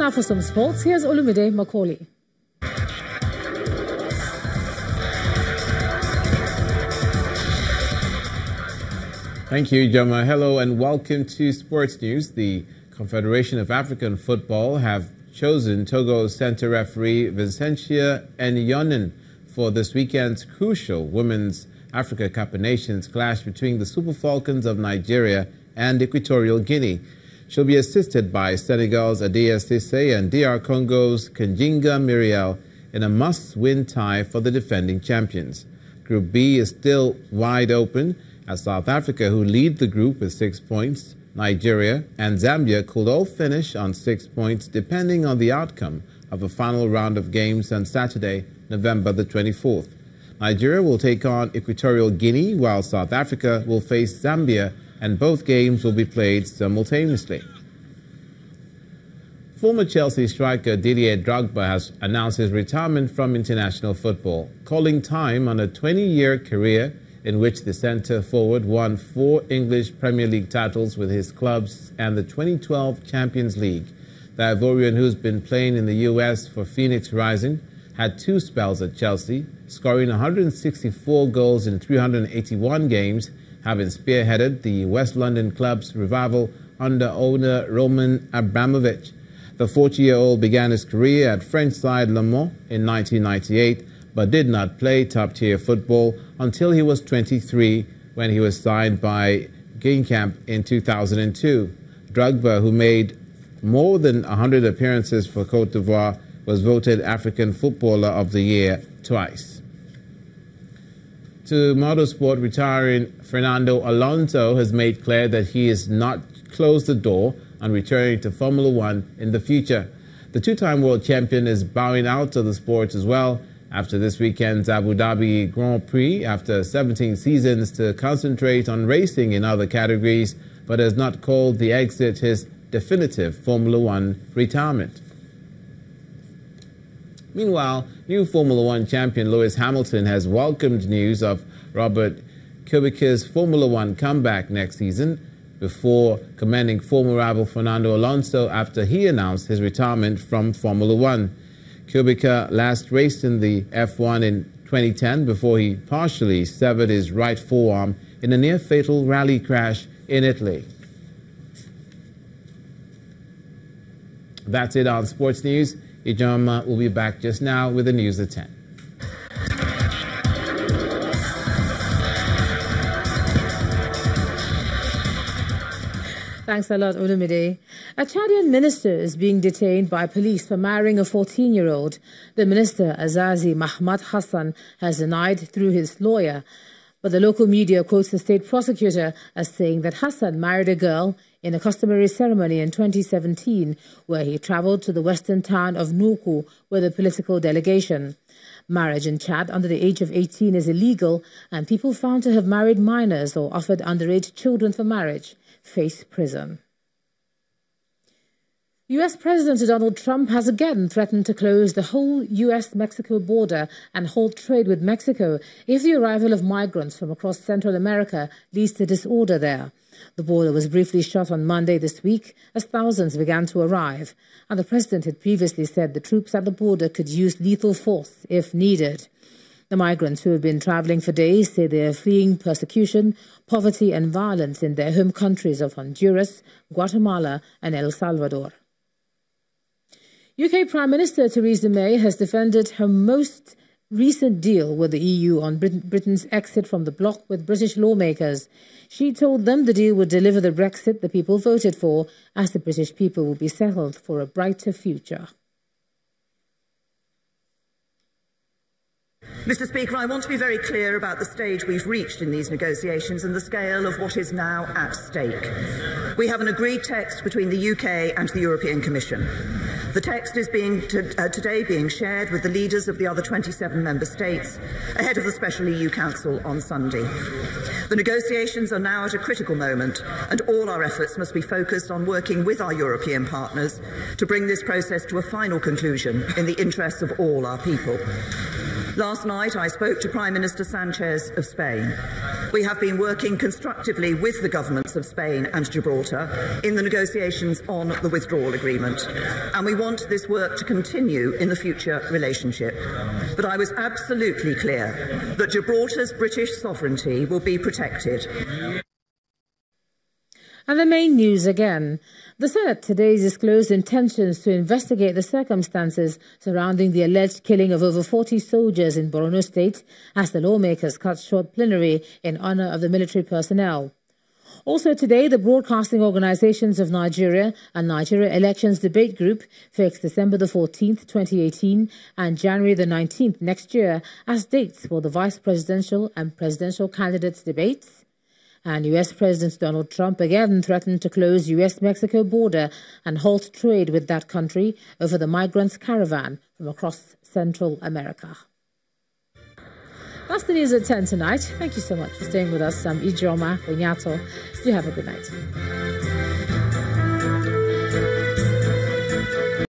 now for some sports. Here's Olumide Macaulay. Thank you, Joma. Hello and welcome to Sports News. The Confederation of African Football have chosen Togo's center referee Vincentia Enyonen for this weekend's crucial Women's Africa Cup of Nations clash between the Super Falcons of Nigeria and Equatorial Guinea. She'll be assisted by Senegal's Adia Cissé and DR Congo's Kanjinga Miriel in a must-win tie for the defending champions. Group B is still wide open, as South Africa, who lead the group with 6 points, Nigeria and Zambia could all finish on 6 points depending on the outcome of a final round of games on Saturday, November the 24th. Nigeria will take on Equatorial Guinea, while South Africa will face Zambia, and both games will be played simultaneously. Former Chelsea striker Didier Drogba has announced his retirement from international football, calling time on a 20-year career in which the centre-forward won 4 English Premier League titles with his clubs and the 2012 Champions League. The Ivorian, who's been playing in the US for Phoenix Rising, had 2 spells at Chelsea, scoring 164 goals in 381 games, having spearheaded the West London club's revival under owner Roman Abramovich. The 40-year-old began his career at French side Le Mans in 1998, but did not play top-tier football until he was 23, when he was signed by Guingamp in 2002. Drogba, who made more than 100 appearances for Côte d'Ivoire, was voted African Footballer of the Year twice. To motorsport, retiring Fernando Alonso has made clear that he has not closed the door on returning to Formula One in the future. The two-time world champion is bowing out of the sport as well after this weekend's Abu Dhabi Grand Prix, after 17 seasons to concentrate on racing in other categories, but has not called the exit his definitive Formula One retirement. Meanwhile, new Formula One champion Lewis Hamilton has welcomed news of Robert Kubica's Formula One comeback next season, before commending former rival Fernando Alonso after he announced his retirement from Formula One. Kubica last raced in the F1 in 2010 before he partially severed his right forearm in a near-fatal rally crash in Italy. That's it on Sports News. Ijoma will be back just now with the news at 10. Thanks a lot, Olumide. A Chadian minister is being detained by police for marrying a 14-year-old. The minister, Azazi Mahmad Hassan, has denied through his lawyer. But the local media quotes the state prosecutor as saying that Hassan married a girl in a customary ceremony in 2017, where he travelled to the western town of Nuku with a political delegation. Marriage in Chad under the age of 18 is illegal, and people found to have married minors or offered underage children for marriage face prison. U.S. President Donald Trump has again threatened to close the whole U.S.-Mexico border and halt trade with Mexico if the arrival of migrants from across Central America leads to disorder there. The border was briefly shut on Monday this week as thousands began to arrive, and the president had previously said the troops at the border could use lethal force if needed. The migrants who have been travelling for days say they are fleeing persecution, poverty and violence in their home countries of Honduras, Guatemala and El Salvador. UK Prime Minister Theresa May has defended her most recent deal with the EU on Britain's exit from the bloc with British lawmakers. She told them the deal would deliver the Brexit the people voted for, as the British people will be settled for a brighter future. Mr. Speaker, I want to be very clear about the stage we've reached in these negotiations and the scale of what is now at stake. We have an agreed text between the UK and the European Commission. The text is today being shared with the leaders of the other 27 member states ahead of the Special EU Council on Sunday. The negotiations are now at a critical moment, and all our efforts must be focused on working with our European partners to bring this process to a final conclusion in the interests of all our people. Last night, I spoke to Prime Minister Sanchez of Spain. We have been working constructively with the governments of Spain and Gibraltar in the negotiations on the withdrawal agreement, and we want this work to continue in the future relationship. But I was absolutely clear that Gibraltar's British sovereignty will be protected. And the main news again. The Senate today disclosed intentions to investigate the circumstances surrounding the alleged killing of over 40 soldiers in Borno State as the lawmakers cut short plenary in honor of the military personnel. Also today, the Broadcasting Organizations of Nigeria and Nigeria Elections Debate Group fixed December the 14th, 2018 and January the 19th next year as dates for the vice presidential and presidential candidates' debates. And U.S. President Donald Trump again threatened to close U.S.-Mexico border and halt trade with that country over the migrants' caravan from across Central America. That's the news at 10 tonight. Thank you so much for staying with us. I'm Ijoma Onyato. You have a good night.